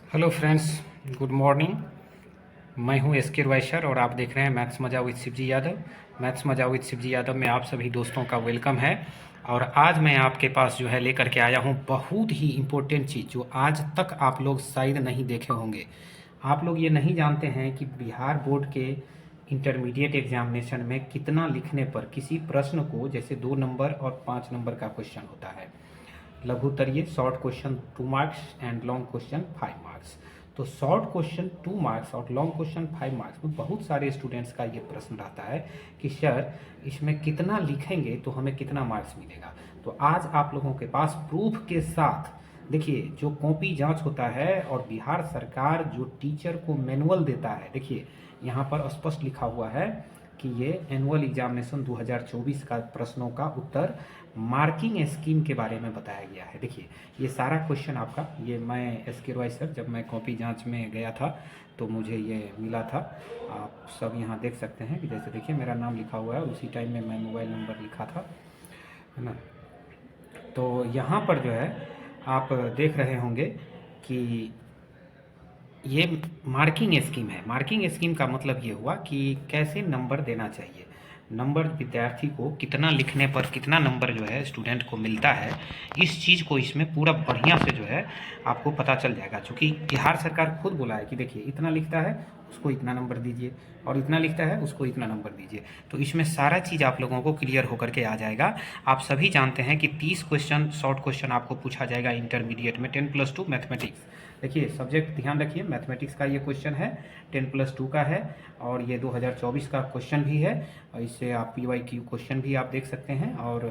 Hello friends, good morning. मैं हूं SK. रवाइशर और आप देख रहे हैं मैथ्स मजा विद शिवजी यादव। मैथ्स मजा विद शिवजी यादव में आप सभी दोस्तों का वेलकम है। और आज मैं आपके पास जो है लेकर के आया हूं बहुत ही इम्पोर्टेंट चीज़ जो आज तक आप लोग शायद नहीं देखे होंगे। आप लोग ये नहीं जानते हैं कि बिहार बोर्ड के इंटरमीडिएट एग्जामिनेशन में कितना लिखने पर किसी प्रश्न को, जैसे 2 नंबर और 5 नंबर का क्वेश्चन होता है, लघुत्तरीय short question 2 marks and long question 5 marks. तो शॉर्ट क्वेश्चन 2 मार्क्स और लॉन्ग क्वेश्चन 5 मार्क्स में बहुत सारे स्टूडेंट्स का ये प्रश्न रहता है कि सर इसमें कितना लिखेंगे तो हमें कितना मार्क्स मिलेगा। तो आज आप लोगों के पास प्रूफ के साथ देखिए, जो कॉपी जांच होता है और बिहार सरकार जो टीचर को मैनुअल देता है, देखिए यहाँ पर स्पष्ट लिखा हुआ है कि ये एनुअल एग्जामिनेशन 2024 का प्रश्नों का उत्तर मार्किंग स्कीम के बारे में बताया गया है। देखिए ये सारा क्वेश्चन आपका, ये मैं एस.के. रॉय सर जब मैं कॉपी जांच में गया था तो मुझे ये मिला था। आप सब यहाँ देख सकते हैं कि जैसे देखिए मेरा नाम लिखा हुआ है, उसी टाइम में मैं मोबाइल नंबर लिखा था, है ना। तो यहाँ पर जो है आप देख रहे होंगे कि ये मार्किंग स्कीम है। मार्किंग स्कीम का मतलब ये हुआ कि कैसे नंबर देना चाहिए, नंबर विद्यार्थी को कितना लिखने पर कितना नंबर जो है स्टूडेंट को मिलता है, इस चीज़ को इसमें पूरा बढ़िया से जो है आपको पता चल जाएगा। क्योंकि बिहार सरकार खुद बोला है कि देखिए इतना लिखता है उसको इतना नंबर दीजिए और इतना लिखता है उसको इतना नंबर दीजिए। तो इसमें सारा चीज़ आप लोगों को क्लियर होकर के आ जाएगा। आप सभी जानते हैं कि 30 क्वेश्चन शॉर्ट क्वेश्चन आपको पूछा जाएगा इंटरमीडिएट में 10+2 मैथमेटिक्स। देखिए सब्जेक्ट ध्यान रखिए, मैथमेटिक्स का ये क्वेश्चन है, 10+2 का है और ये 2024 का क्वेश्चन भी है। और इससे आप PYQ क्वेश्चन भी आप देख सकते हैं और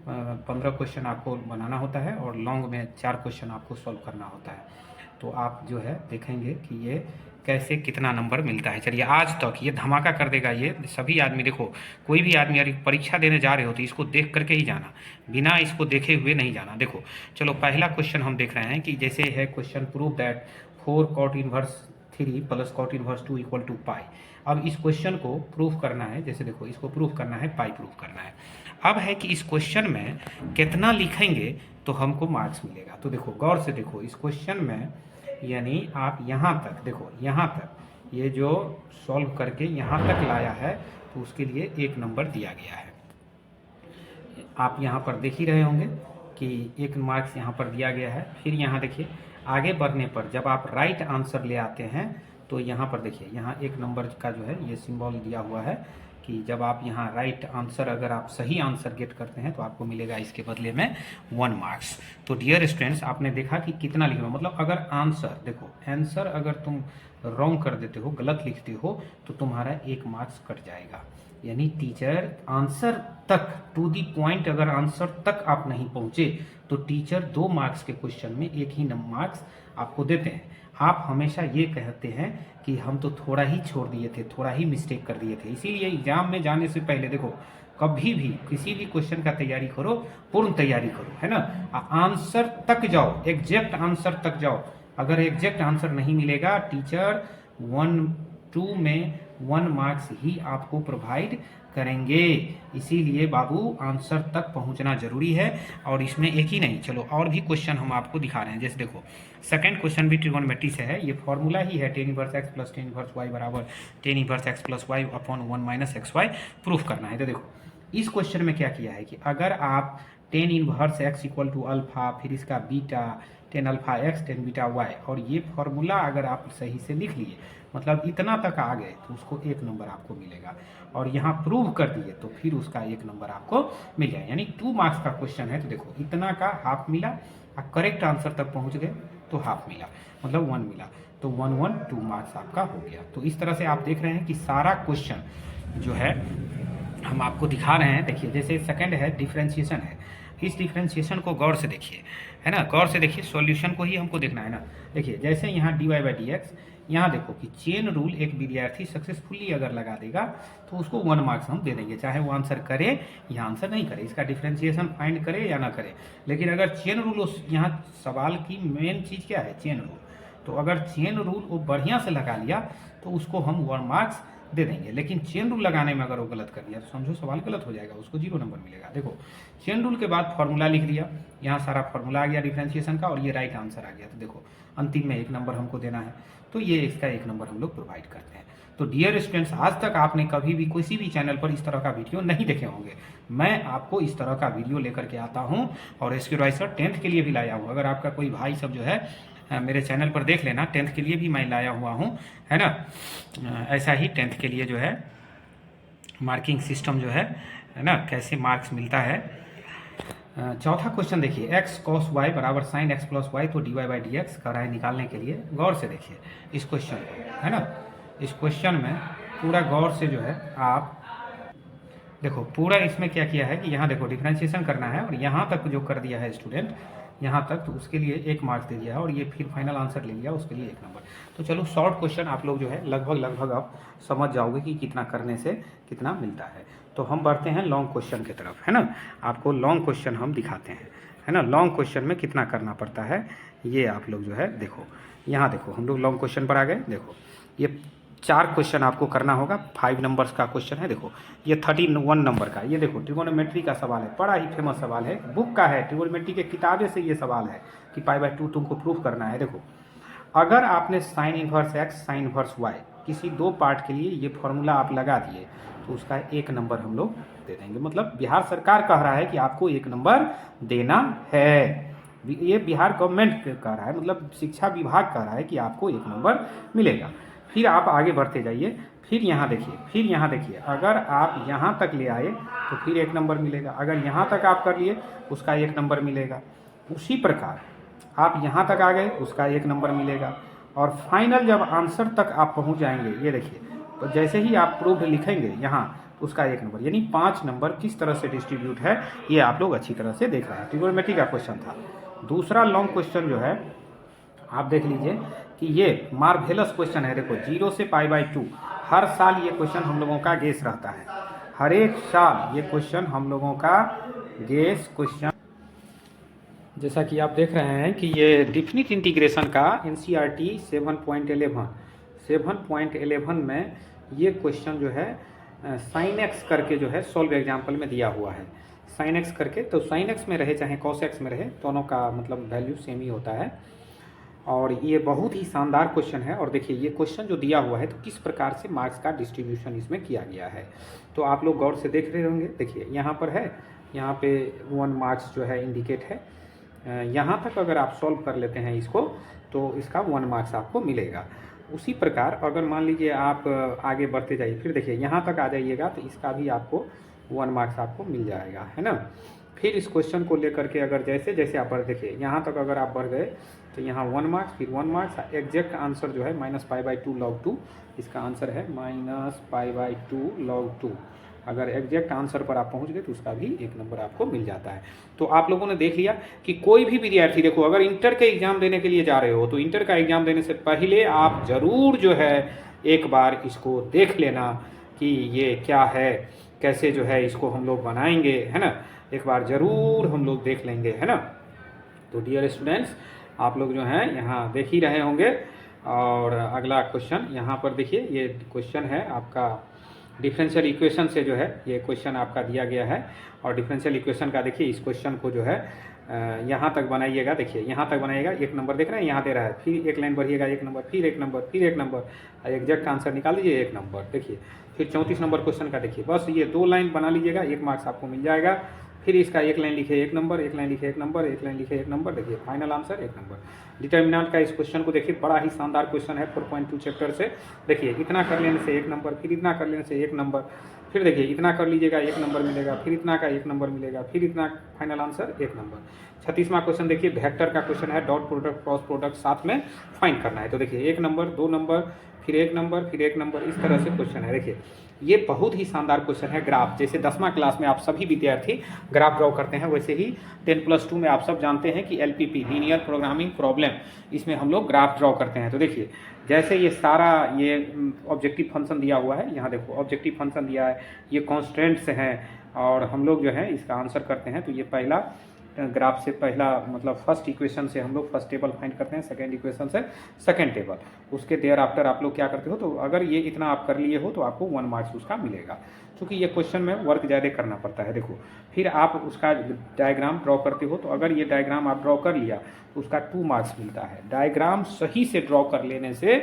15 क्वेश्चन आपको बनाना होता है और लॉन्ग में 4 क्वेश्चन आपको सॉल्व करना होता है। तो आप जो है देखेंगे कि ये कैसे कितना नंबर मिलता है। चलिए आज तक ये धमाका कर देगा। ये सभी आदमी, देखो कोई भी आदमी अगर परीक्षा देने जा रहे हो तो इसको देख करके ही जाना, बिना इसको देखे हुए नहीं जाना। देखो चलो पहला क्वेश्चन हम देख रहे हैं कि जैसे है question, prove that 4 cot inverse 3 + cot inverse 2 = पाई। अब इस क्वेश्चन को प्रूफ करना है, जैसे देखो इसको प्रूफ करना है, पाई प्रूफ करना है। अब है कि इस क्वेश्चन में कितना लिखेंगे तो हमको मार्क्स मिलेगा। तो देखो गौर से देखो इस क्वेश्चन में, यानी आप यहाँ तक देखो, यहाँ तक ये जो सॉल्व करके यहाँ तक लाया है तो उसके लिए 1 नंबर दिया गया है। आप यहाँ पर देख ही रहे होंगे कि 1 मार्क्स यहाँ पर दिया गया है। फिर यहाँ देखिए आगे बढ़ने पर जब आप राइट आंसर ले आते हैं तो यहाँ पर देखिए यहाँ 1 नंबर का जो है ये सिंबल दिया हुआ है कि जब आप यहाँ राइट आंसर, अगर आप सही आंसर गेट करते हैं तो आपको मिलेगा इसके बदले में 1 मार्क्स। तो डियर स्टूडेंट्स, आपने देखा कि कितना लिखना, मतलब अगर आंसर देखो, आंसर अगर तुम रॉन्ग कर देते हो, गलत लिखते हो तो तुम्हारा 1 मार्क्स कट जाएगा। यानी टीचर आंसर तक, टू दी पॉइंट, अगर आंसर तक आप नहीं पहुंचे तो टीचर 2 मार्क्स के क्वेश्चन में 1 ही मार्क्स आपको देते हैं। आप हमेशा ये कहते हैं कि हम तो थोड़ा ही छोड़ दिए थे, थोड़ा ही मिस्टेक कर दिए थे। इसीलिए एग्जाम में जाने से पहले देखो, कभी भी किसी भी क्वेश्चन का तैयारी करो, पूर्ण तैयारी करो, है ना। आंसर तक जाओ, एग्जैक्ट आंसर तक जाओ। अगर एग्जैक्ट आंसर नहीं मिलेगा, टीचर 1-2 में 1 मार्क्स ही आपको प्रोवाइड करेंगे। इसीलिए बाबू आंसर तक पहुंचना जरूरी है। और इसमें एक ही नहीं, चलो और भी क्वेश्चन हम आपको दिखा रहे हैं। जैसे देखो सेकंड क्वेश्चन भी ट्रिगोनोमेट्री से है, ये फॉर्मूला ही है tan inverse x + tan inverse y बराबर tan inverse x + y upon 1 - xy proof करना है। तो देखो इस क्वेश्चन में क्या किया है कि अगर आप tan इनवर्स x = अल्फा, फिर इसका beta, tan alpha x tan beta y, और ये फॉर्मूला अगर आप सही से लिख लिए, मतलब इतना तक आ गए तो उसको 1 नंबर आपको मिलेगा। और यहाँ प्रूव कर दिए तो फिर उसका 1 नंबर आपको मिल जाए। यानी 2 मार्क्स का क्वेश्चन है तो देखो इतना का हाफ मिला, आप करेक्ट आंसर तक पहुँच गए तो हाफ मिला, मतलब 1 मिला। तो 2 मार्क्स आपका हो गया। तो इस तरह से आप देख रहे हैं कि सारा क्वेश्चन जो है हम आपको दिखा रहे हैं। देखिए जैसे सेकंड है डिफरेंशिएशन है, इस डिफरेंशिएशन को गौर से देखिए, है ना, गौर से देखिए, सॉल्यूशन को ही हमको देखना है ना। देखिए जैसे यहाँ dy/dx, यहाँ देखो कि चेन रूल एक विद्यार्थी सक्सेसफुली अगर लगा देगा तो उसको 1 मार्क्स हम दे देंगे, चाहे वो आंसर करे या आंसर नहीं करे, इसका डिफरेंशिएशन फाइंड करे या ना करे। लेकिन अगर चेन रूल, यहाँ सवाल की मेन चीज़ क्या है, चेन रूल। तो अगर चेन रूल वो बढ़िया से लगा लिया तो उसको हम 1 मार्क्स दे देंगे। लेकिन चेन रूल लगाने में अगर वो गलत कर दिया तो समझो सवाल गलत हो जाएगा, उसको 0 नंबर मिलेगा। देखो चेन रूल के बाद फॉर्मूला लिख दिया, यहाँ सारा फॉर्मूला आ गया डिफ्रेंशिएशन का और ये राइट आंसर आ गया। तो देखो अंतिम में 1 नंबर हमको देना है, तो ये इसका 1 नंबर हम लोग प्रोवाइड करते हैं। तो डियर स्टूडेंट्स, आज तक आपने कभी भी किसी भी चैनल पर इस तरह का वीडियो नहीं देखे होंगे। मैं आपको इस तरह का वीडियो लेकर के आता हूं और एसक्यू एडवाइजर 10th के लिए भी लाया हूं। अगर आपका कोई भाई सब जो है मेरे चैनल पर देख लेना, 10th के लिए भी मैं लाया हुआ हूं, है ना। ऐसा ही 10th के लिए जो है मार्किंग सिस्टम जो है ना, कैसे मार्क्स मिलता है। चौथा क्वेश्चन देखिए, एक्स कॉस वाई बराबर साइन एक्स प्लस वाई, तो d y by d x कर रहा है निकालने के लिए। गौर से देखिए इस क्वेश्चन को, है ना। इस क्वेश्चन में पूरा गौर से जो है आप देखो, पूरा इसमें क्या किया है कि यहाँ देखो डिफ्रेंशिएशन करना है और यहाँ तक जो कर दिया है स्टूडेंट, यहाँ तक, तो उसके लिए 1 मार्क्स दे दिया है और ये फिर फाइनल आंसर ले लिया, उसके लिए 1 नंबर। तो चलो शॉर्ट क्वेश्चन आप लोग जो है लगभग आप समझ जाओगे कि कितना करने से कितना मिलता है। तो हम बढ़ते हैं लॉन्ग क्वेश्चन की तरफ, है ना। आपको लॉन्ग क्वेश्चन हम दिखाते हैं, है ना। लॉन्ग क्वेश्चन में कितना करना पड़ता है ये आप लोग जो है देखो, यहाँ देखो हम लोग लॉन्ग क्वेश्चन पर आ गए। देखो ये 4 क्वेश्चन आपको करना होगा, 5 नंबर्स का क्वेश्चन है। देखो ये 31 नंबर का, ये देखो ट्रिगोनोमेट्री का सवाल है, बड़ा ही फेमस सवाल है, बुक का है, ट्रिगोनोमेट्री के किताबें से ये सवाल है कि π/2 तुमको प्रूफ करना है। देखो अगर आपने sine inverse x sine inverse y किसी 2 पार्ट के लिए ये फॉर्मूला आप लगा दिए तो उसका 1 नंबर हम लोग दे देंगे। मतलब बिहार सरकार कह रहा है कि आपको 1 नंबर देना है, ये बिहार गवर्नमेंट कह रहा है, मतलब शिक्षा विभाग कह रहा है कि आपको 1 नंबर मिलेगा। फिर आप आगे बढ़ते जाइए, फिर यहाँ देखिए, अगर आप यहाँ तक ले आए तो फिर 1 नंबर मिलेगा, अगर यहाँ तक आप कर लिए उसका 1 नंबर मिलेगा। उसी प्रकार आप यहाँ तक आ गए उसका 1 नंबर मिलेगा, और फाइनल जब आंसर तक आप पहुँच जाएंगे, ये देखिए, तो जैसे ही आप प्रूफ लिखेंगे यहाँ उसका 1 नंबर, यानी 5 नंबर किस तरह से डिस्ट्रीब्यूट है ये आप लोग अच्छी तरह से देख रहे हैं। ट्रिगोनोमेट्री का क्वेश्चन था। दूसरा लॉन्ग क्वेश्चन जो है आप देख लीजिए कि ये मार्वेलस क्वेश्चन है। देखो 0 से π/2 हर साल ये क्वेश्चन हम लोगों का गेस रहता है, हर एक साल ये क्वेश्चन हम लोगों का गेस क्वेश्चन। जैसा कि आप देख रहे हैं कि ये डिफिनिट इंटीग्रेशन का NCERT 7.11 में ये क्वेश्चन जो है साइन एक्स करके जो है सॉल्व एग्जाम्पल में दिया हुआ है, साइन एक्स करके। तो साइन एक्स में रहे चाहे कॉस एक्स में रहे, दोनों का मतलब वैल्यू सेम ही होता है। और ये बहुत ही शानदार क्वेश्चन है। और देखिए ये क्वेश्चन जो दिया हुआ है तो किस प्रकार से मार्क्स का डिस्ट्रीब्यूशन इसमें किया गया है, तो आप लोग गौर से देख रहे होंगे। देखिए यहाँ पर है, यहाँ पे 1 मार्क्स जो है इंडिकेट है, यहाँ तक अगर आप सॉल्व कर लेते हैं इसको तो इसका 1 मार्क्स आपको मिलेगा। उसी प्रकार अगर मान लीजिए आप आगे बढ़ते जाइए, फिर देखिए यहाँ तक आ जाइएगा तो इसका भी आपको 1 मार्क्स आपको मिल जाएगा, है ना। फिर इस क्वेश्चन को लेकर के अगर जैसे जैसे आप बढ़, देखिए यहाँ तक अगर आप बढ़ गए तो यहाँ 1 मार्क्स, फिर 1 मार्क्स। एग्जैक्ट आंसर जो है -π/2 log 2, इसका आंसर है -π/2 log 2। अगर एग्जैक्ट आंसर पर आप पहुँच गए तो उसका भी 1 नंबर आपको मिल जाता है। तो आप लोगों ने देख लिया कि कोई भी विद्यार्थी, देखो अगर इंटर के एग्ज़ाम देने के लिए जा रहे हो तो इंटर का एग्ज़ाम देने से पहले आप ज़रूर जो है एक बार इसको देख लेना कि ये क्या है, कैसे जो है इसको हम लोग बनाएंगे, है ना। एक बार ज़रूर हम लोग देख लेंगे, है ना। तो डियर स्टूडेंट्स, आप लोग जो हैं यहाँ देख ही रहे होंगे। और अगला क्वेश्चन यहाँ पर देखिए, ये क्वेश्चन है आपका डिफरेंशियल इक्वेशन से जो है ये क्वेश्चन आपका दिया गया है। और डिफरेंशियल इक्वेशन का देखिए इस क्वेश्चन को जो है यहाँ तक बनाइएगा। देखिए यहाँ तक बनाइएगा, 1 नंबर देख रहे हैं यहाँ दे रहा है, फिर 1 लाइन बढ़िएगा 1 नंबर, फिर 1 नंबर, फिर 1 नंबर, एग्जैक्ट आंसर निकाल लीजिए 1 नंबर। देखिए फिर 34 नंबर क्वेश्चन का देखिए, बस ये 2 लाइन बना लीजिएगा, 1 मार्क्स आपको मिल जाएगा। फिर इसका 1 लाइन लिखे 1 नंबर, 1 लाइन लिखे 1 नंबर, 1 लाइन लिखे 1 नंबर, देखिए फाइनल आंसर 1 नंबर। डिटर्मिनेंट का इस क्वेश्चन को देखिए, बड़ा ही शानदार क्वेश्चन है 4.2 चैप्टर से। देखिए इतना कर लेने से 1 नंबर, फिर इतना कर लेने से 1 नंबर, फिर देखिए इतना कर लीजिएगा 1 नंबर मिलेगा, फिर इतना का 1 नंबर मिलेगा, फिर इतना, फाइनल आंसर 1 नंबर। 36वां क्वेश्चन देखिए, वेक्टर का क्वेश्चन है, डॉट प्रोडक्ट क्रॉस प्रोडक्ट साथ में फाइंड करना है। तो देखिए 1 नंबर, 2 नंबर, फिर 1 नंबर, फिर 1 नंबर, इस तरह से क्वेश्चन है। देखिए ये बहुत ही शानदार क्वेश्चन है। ग्राफ, जैसे 10वां क्लास में आप सभी विद्यार्थी ग्राफ ड्रॉ करते हैं, वैसे ही 10+2 में आप सब जानते हैं कि LPP लीनियर प्रोग्रामिंग प्रॉब्लम, इसमें हम लोग ग्राफ ड्रॉ करते हैं। तो देखिए जैसे ये सारा ये ऑब्जेक्टिव फंक्शन दिया हुआ है, यहाँ देखो ऑब्जेक्टिव फंक्शन दिया है, ये कॉन्स्टेंट्स हैं और हम लोग जो है इसका आंसर करते हैं। तो ये पहला ग्राफ से पहला मतलब फर्स्ट इक्वेशन से हम लोग फर्स्ट टेबल फाइंड करते हैं, सेकंड इक्वेशन से सेकंड टेबल, उसके देयर आफ्टर आप लोग क्या करते हो, तो अगर ये इतना आप कर लिए हो तो आपको 1 मार्क्स उसका मिलेगा, क्योंकि ये क्वेश्चन में वर्क ज़्यादा करना पड़ता है। देखो फिर आप उसका डायग्राम ड्रॉ करते हो, तो अगर ये डायग्राम आप ड्रॉ कर लिया तो उसका 2 मार्क्स मिलता है। डायग्राम सही से ड्रॉ कर लेने से,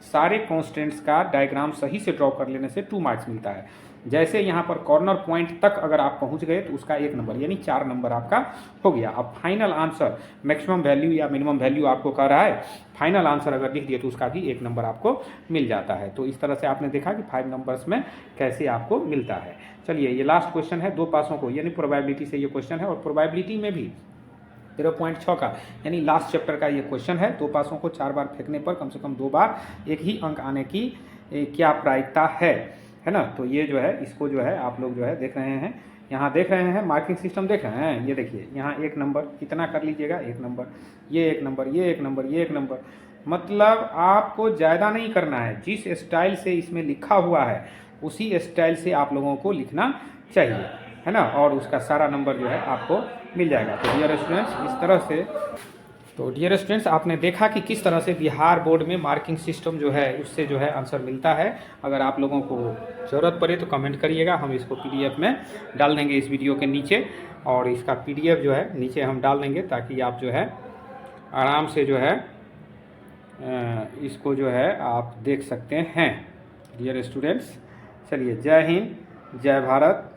सारे कॉन्स्टेंट्स का डायग्राम सही से ड्रॉ कर लेने से 2 मार्क्स मिलता है। जैसे यहाँ पर कॉर्नर पॉइंट तक अगर आप पहुँच गए तो उसका 1 नंबर यानी 4 नंबर आपका हो गया। अब फाइनल आंसर मैक्सिमम वैल्यू या मिनिमम वैल्यू आपको कह रहा है, फाइनल आंसर अगर लिख दिए तो उसका भी 1 नंबर आपको मिल जाता है। तो इस तरह से आपने देखा कि 5 नंबर्स में कैसे आपको मिलता है। चलिए ये लास्ट क्वेश्चन है 2 पासों को, यानी प्रोबेबिलिटी से ये क्वेश्चन है, और प्रोबेबिलिटी में भी 0.6 का यानी लास्ट चैप्टर का ये क्वेश्चन है। 2 पासों को 4 बार फेंकने पर कम से कम 2 बार एक ही अंक आने की क्या प्रायिकता है ना। तो ये जो है इसको जो है आप लोग जो है देख रहे हैं, यहाँ देख रहे हैं मार्किंग सिस्टम देख रहे हैं, ये देखिए यहाँ 1 नंबर इतना कर लीजिएगा, 1 नंबर, ये 1 नंबर, ये 1 नंबर, ये 1 नंबर, मतलब आपको ज़्यादा नहीं करना है। जिस स्टाइल से इसमें लिखा हुआ है उसी स्टाइल से आप लोगों को लिखना चाहिए, है ना, और उसका सारा नंबर जो है आपको मिल जाएगा। तो डियर स्टूडेंट्स इस तरह से, तो डियर स्टूडेंट्स आपने देखा कि किस तरह से बिहार बोर्ड में मार्किंग सिस्टम जो है उससे जो है आंसर मिलता है। अगर आप लोगों को ज़रूरत पड़े तो कमेंट करिएगा, हम इसको पीडीएफ में डाल देंगे इस वीडियो के नीचे, और इसका पीडीएफ जो है नीचे हम डाल देंगे ताकि आप जो है आराम से जो है इसको जो है आप देख सकते हैं। डियर स्टूडेंट्स चलिए, जय हिंद, जय भारत।